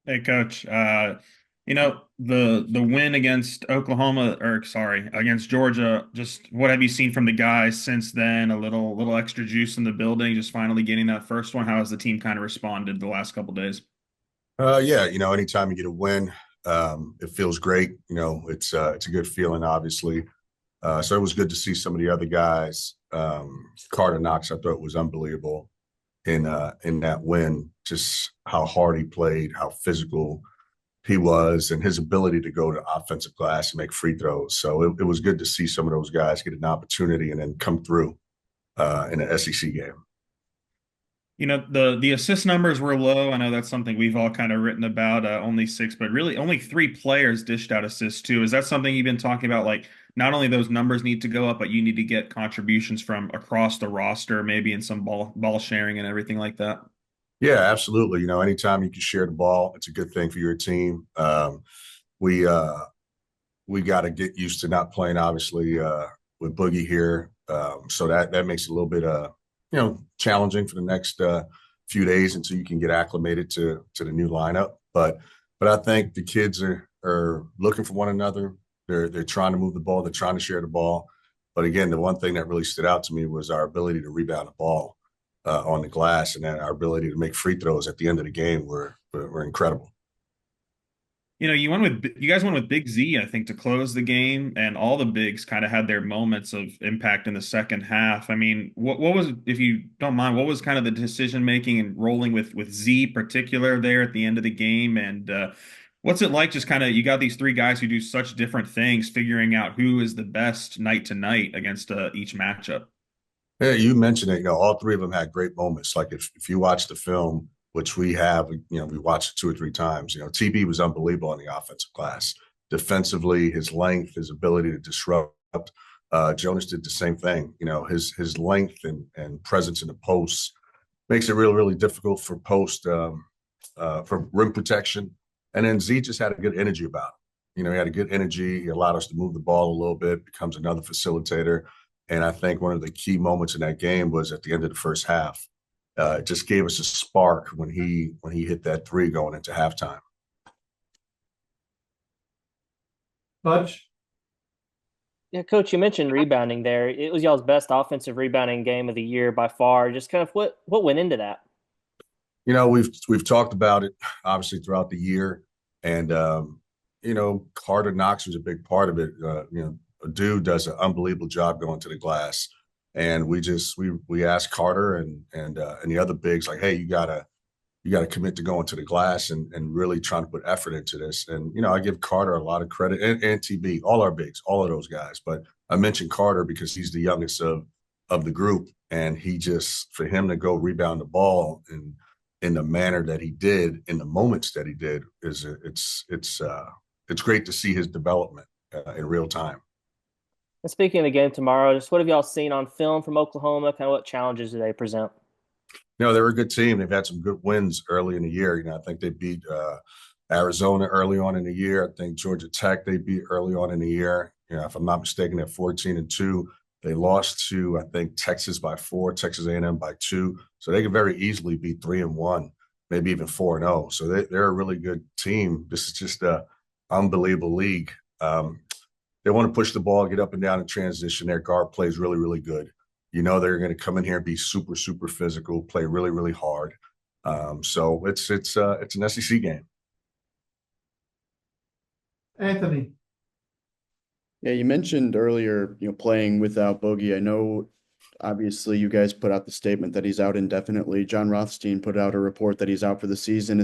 Hey, Coach. The win against Oklahoma, or sorry, against Georgia. Just what have you seen from the guys since then? A little extra juice in the building. Just finally getting that first one. How has the team kind of responded the last couple days? Yeah, anytime you get a win, it feels great. It's a good feeling, obviously. So it was good to see some of the other guys. Carter Knox, I thought was unbelievable in that win. Just how hard he played, how physical he was, and his ability to go to offensive glass and make free throws. So it was good to see some of those guys get an opportunity and then come through in an SEC game. The assist numbers were low. I know that's something we've all kind of written about. Only six, but really only three players dished out assists too. Is that something you've been talking about? Like, not only those numbers need to go up, but you need to get contributions from across the roster, maybe in some ball sharing and everything like that. Yeah, absolutely. Anytime you can share the ball, it's a good thing for your team. We we got to get used to not playing, obviously, with Boogie here. So that makes it a little bit, challenging for the next few days until you can get acclimated to the new lineup. But I think the kids are looking for one another. They're trying to move the ball. They're trying to share the ball. But again, the one thing that really stood out to me was our ability to rebound the ball on the glass, and then our ability to make free throws at the end of the game were incredible. You guys went with Big Z, I think, to close the game, and all the bigs kind of had their moments of impact in the second half. I mean, what was, if you don't mind, what was kind of the decision making and rolling with Z particular there at the end of the game, and what's it like? Just kind of you got these three guys who do such different things, figuring out who is the best night to night against each matchup. Yeah, you mentioned it. All three of them had great moments. Like if you watch the film, which we have, we watched it two or three times. TB was unbelievable on the offensive glass. Defensively, his length, his ability to disrupt. Jonas did the same thing. His length and presence in the posts makes it really, really difficult for for rim protection. And then Z just had a good energy about him. He had a good energy. He allowed us to move the ball a little bit, becomes another facilitator. And I think one of the key moments in that game was at the end of the first half. It just gave us a spark when he hit that three going into halftime. Fudge. Yeah, Coach, you mentioned rebounding there. It was y'all's best offensive rebounding game of the year by far. Just kind of what went into that? We've talked about it obviously throughout the year, and Carter Knox was a big part of it. A dude does an unbelievable job going to the glass, and we asked Carter and the other bigs like, hey, you gotta commit to going to the glass and really trying to put effort into this. And I give Carter a lot of credit and TB, all our bigs, all of those guys. But I mentioned Carter because he's the youngest of the group, and he just for him to go rebound the ball and in the manner that he did, in the moments that he did, it's great to see his development in real time. And speaking of the game tomorrow, just what have y'all seen on film from Oklahoma? Kind of what challenges do they present? They're a good team. They've had some good wins early in the year. I think they beat Arizona early on in the year. I think Georgia Tech they beat early on in the year. If I'm not mistaken, at 14-2. They lost to I think Texas by 4, Texas A&M by 2. So they could very easily be 3-1, maybe even 4-0. So they're a really good team. This is just a unbelievable league. They want to push the ball, get up and down in transition. Their guard plays really, really good. They're going to come in here and be super, super physical, play really, really hard. So it's an SEC game. Anthony. Yeah, you mentioned earlier, playing without Bogey. I know obviously you guys put out the statement that he's out indefinitely. John Rothstein put out a report that he's out for the season.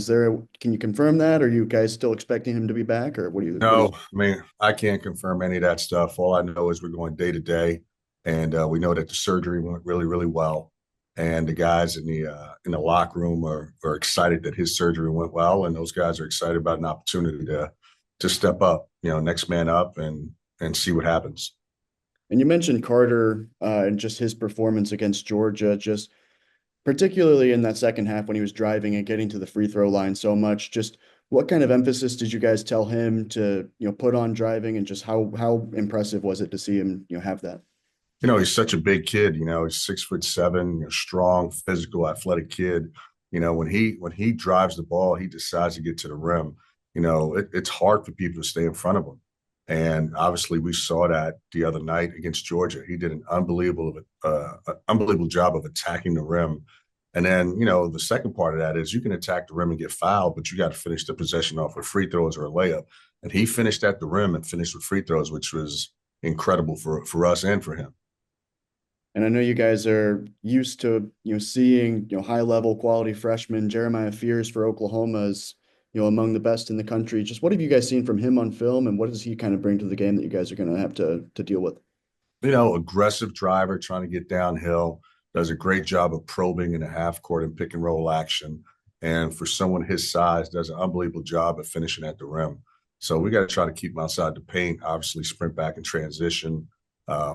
Can you confirm that? Are you guys still expecting him to be back, or what do you? No, I mean, I can't confirm any of that stuff. All I know is we're going day to day, and we know that the surgery went really, really well. And the guys in the locker room are excited that his surgery went well, and those guys are excited about an opportunity to step up, next man up and see what happens. And you mentioned Carter and just his performance against Georgia, just particularly in that second half when he was driving and getting to the free throw line so much. Just what kind of emphasis did you guys tell him to, put on driving, and just how impressive was it to see him, have that? He's such a big kid. He's 6'7", strong, physical, athletic kid. when he drives the ball, he decides to get to the rim. It's hard for people to stay in front of him. And obviously, we saw that the other night against Georgia. He did an unbelievable job of attacking the rim. And then, the second part of that is you can attack the rim and get fouled, but you got to finish the possession off with free throws or a layup. And he finished at the rim and finished with free throws, which was incredible for us and for him. And I know you guys are used to, seeing, high level quality freshmen. Jeremiah Fears for Oklahoma is, among the best in the country. Just what have you guys seen from him on film, and what does he kind of bring to the game that you guys are going to have to deal with? Aggressive driver trying to get downhill, does a great job of probing in the half court and pick and roll action. And for someone his size, does an unbelievable job of finishing at the rim. So we got to try to keep him outside the paint, obviously sprint back and transition,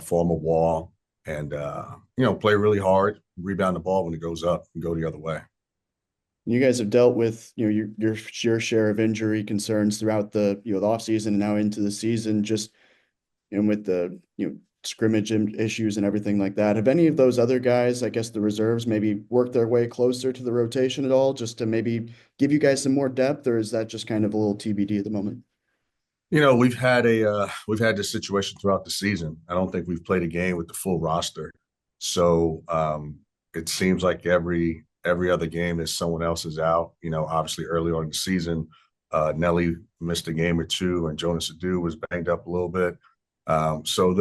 form a wall, and, play really hard, rebound the ball when it goes up and go the other way. You guys have dealt with, your share of injury concerns throughout the, the offseason and now into the season, just, with the, scrimmage issues and everything like that. Have any of those other guys, I guess the reserves, maybe worked their way closer to the rotation at all, just to maybe give you guys some more depth, or is that just kind of a little TBD at the moment? We've had this situation throughout the season. I don't think we've played a game with the full roster. So it seems like every other game is someone else is out. Obviously early on in the season, Nelly missed a game or two, and Jonas Adu was banged up a little bit. So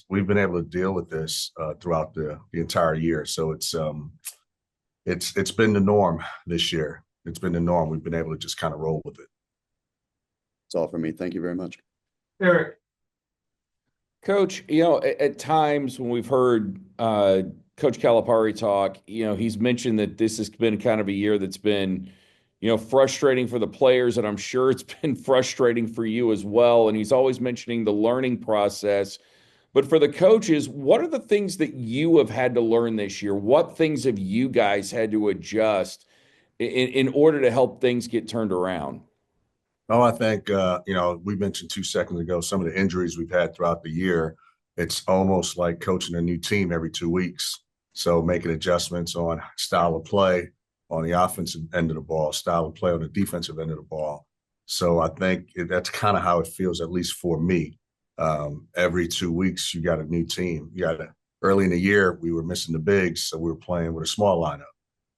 we've been able to deal with this throughout the entire year. So it's been the norm this year. It's been the norm. We've been able to just kind of roll with it. That's all for me. Thank you very much. Eric. Coach, at times when we've heard Coach Calipari talk, he's mentioned that this has been kind of a year that's been, frustrating for the players, and I'm sure it's been frustrating for you as well. And he's always mentioning the learning process. But for the coaches, what are the things that you have had to learn this year? What things have you guys had to adjust in order to help things get turned around? Oh, I think, we mentioned 2 seconds ago, some of the injuries we've had throughout the year. It's almost like coaching a new team every 2 weeks. So making adjustments on style of play on the offensive end of the ball, style of play on the defensive end of the ball. So I think that's kind of how it feels, at least for me. Every 2 weeks, you got a new team. Early in the year, we were missing the bigs, so we were playing with a small lineup.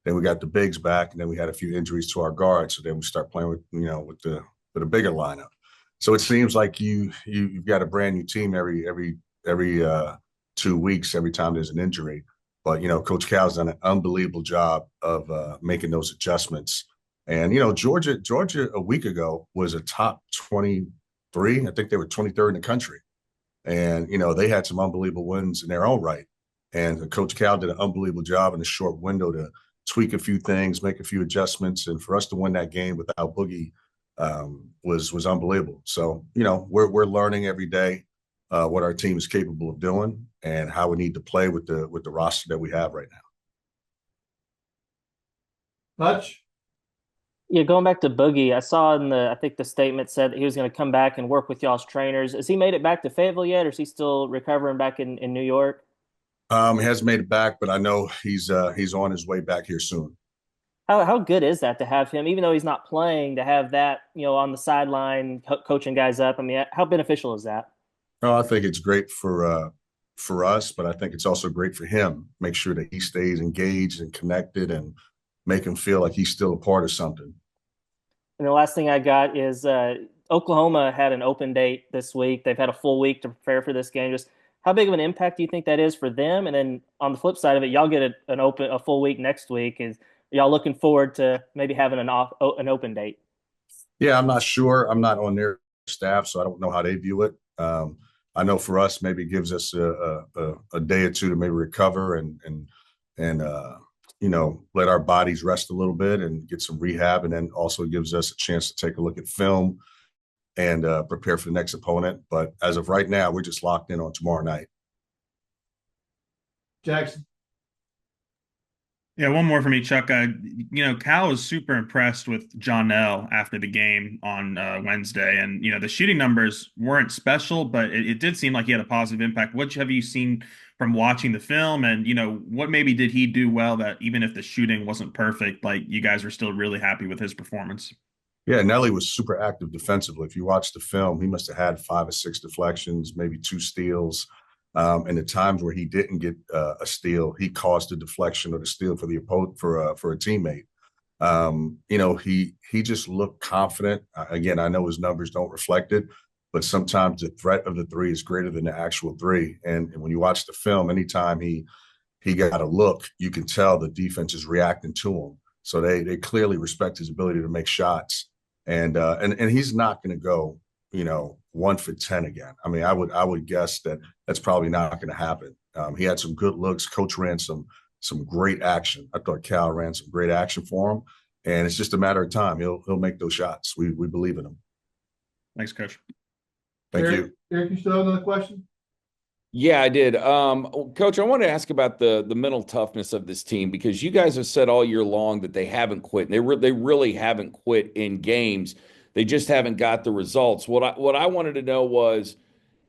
Then we got the bigs back, and then we had a few injuries to our guards. So then we start playing with a bigger lineup. So it seems like you've got a brand new team every 2 weeks, every time there's an injury. But, Coach Cal's done an unbelievable job of making those adjustments. And, Georgia a week ago was a top 23. I think they were 23rd in the country. And, they had some unbelievable wins in their own right. And Coach Cal did an unbelievable job in a short window to tweak a few things, make a few adjustments. And for us to win that game without Boogie was unbelievable. So, we're learning every day what our team is capable of doing and how we need to play with the roster that we have right now. Butch. Yeah, going back to Boogie, I saw I think the statement said that he was going to come back and work with y'all's trainers. Has he made it back to Fayetteville yet, or is he still recovering back in New York? He hasn't made it back, but I know he's on his way back here soon. How good is that to have him, even though he's not playing, to have that, on the sideline coaching guys up? I mean, how beneficial is that? Oh, I think it's great for us, but I think it's also great for him. Make sure that he stays engaged and connected and make him feel like he's still a part of something. And the last thing I got is Oklahoma had an open date this week. They've had a full week to prepare for this game. Just how big of an impact do you think that is for them? And then on the flip side of it, y'all get a full week next week. Is y'all looking forward to maybe having an open date? Yeah, I'm not sure. I'm not on their staff, so I don't know how they view it. I know for us, maybe it gives us a day or two to maybe recover and let our bodies rest a little bit and get some rehab, and then also gives us a chance to take a look at film and prepare for the next opponent. But as of right now, we're just locked in on tomorrow night. Jackson. Yeah, one more for me, Chuck. Cal was super impressed with Jonell after the game on Wednesday, and the shooting numbers weren't special, but it did seem like he had a positive impact. What have you seen from watching the film, and what maybe did he do well that even if the shooting wasn't perfect, like you guys are still really happy with his performance? Yeah, Nelly was super active defensively. If you watch the film, he must have had 5 or 6 deflections, maybe 2 steals. And the times where he didn't get a steal, he caused a deflection or the steal for the opponent for a teammate. He just looked confident. Again, I know his numbers don't reflect it, but sometimes the threat of the three is greater than the actual three. And when you watch the film, anytime he got a look, you can tell the defense is reacting to him. So they clearly respect his ability to make shots. And he's not going to go, 1 for 10 again. I mean, I would guess that that's probably not going to happen. He had some good looks. Coach ran some great action. I thought Cal ran some great action for him, and it's just a matter of time. He'll make those shots. We believe in him. Thanks, Coach. Thank Eric, you. Eric, you still have another question? Yeah, I did. Coach, I want to ask about the mental toughness of this team, because you guys have said all year long that they haven't quit. They really haven't quit in games. They just haven't got the results. What I wanted to know was,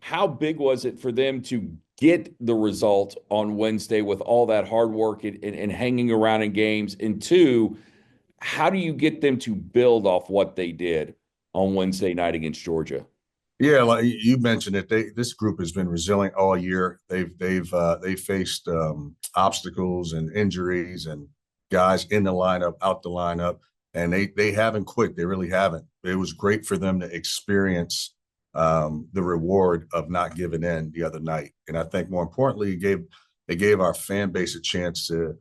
how big was it for them to get the result on Wednesday with all that hard work and hanging around in games? And two, how do you get them to build off what they did on Wednesday night against Georgia? Yeah, like you mentioned it. This group has been resilient all year. They faced obstacles and injuries and guys in the lineup, out the lineup, and they haven't quit. They really haven't. It was great for them to experience the reward of not giving in the other night. And I think more importantly, it gave our fan base a chance to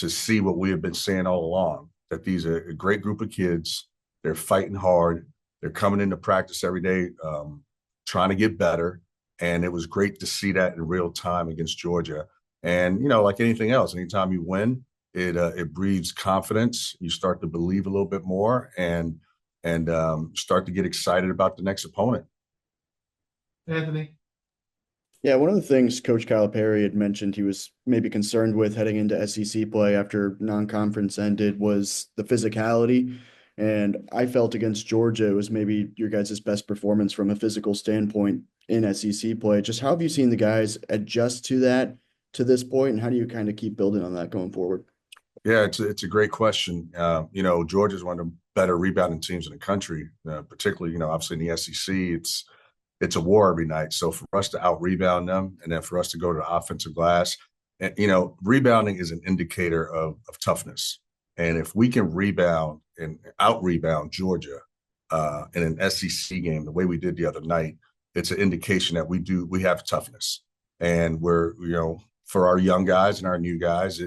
see what we have been saying all along, that these are a great group of kids. They're fighting hard. They're coming into practice every day, trying to get better. And it was great to see that in real time against Georgia. And, like anything else, anytime you win, it breeds confidence. You start to believe a little bit more and start to get excited about the next opponent. Anthony? Yeah, one of the things Coach Calipari had mentioned he was maybe concerned with heading into SEC play after non-conference ended was the physicality. And I felt against Georgia, it was maybe your guys' best performance from a physical standpoint in SEC play. Just how have you seen the guys adjust to that to this point, and how do you kind of keep building on that going forward? Yeah, it's a great question. Georgia's one of the better rebounding teams in the country, particularly, obviously in the SEC. It's a war every night. So for us to out rebound them, and then for us to go to the offensive glass, and rebounding is an indicator of toughness. And if we can rebound and out rebound Georgia in an SEC game the way we did the other night, it's an indication that we have toughness. And we're, for our young guys and our new guys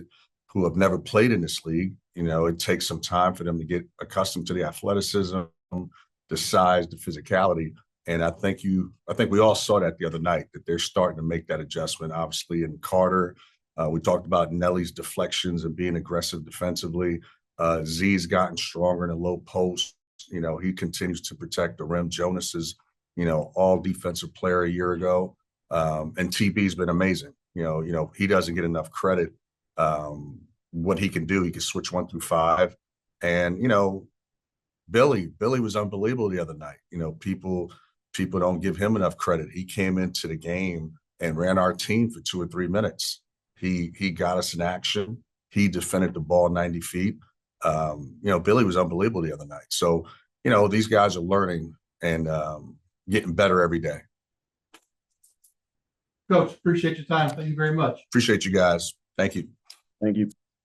who have never played in this league, it takes some time for them to get accustomed to the athleticism, the size, the physicality. And I think we all saw that the other night, that they're starting to make that adjustment. Obviously, in Carter, we talked about Nelly's deflections and being aggressive defensively. Z's gotten stronger in the low post. He continues to protect the rim. Jonas is, all defensive player a year ago. And TB's been amazing. He doesn't get enough credit. What he can do, he can switch 1 through 5. And, Billy was unbelievable the other night. People don't give him enough credit. He came into the game and ran our team for 2 or 3 minutes. He got us in action. He defended the ball 90 feet. Billy was unbelievable the other night. So, these guys are learning and getting better every day. Coach, appreciate your time. Thank you very much. Appreciate you guys. Thank you. Thank you.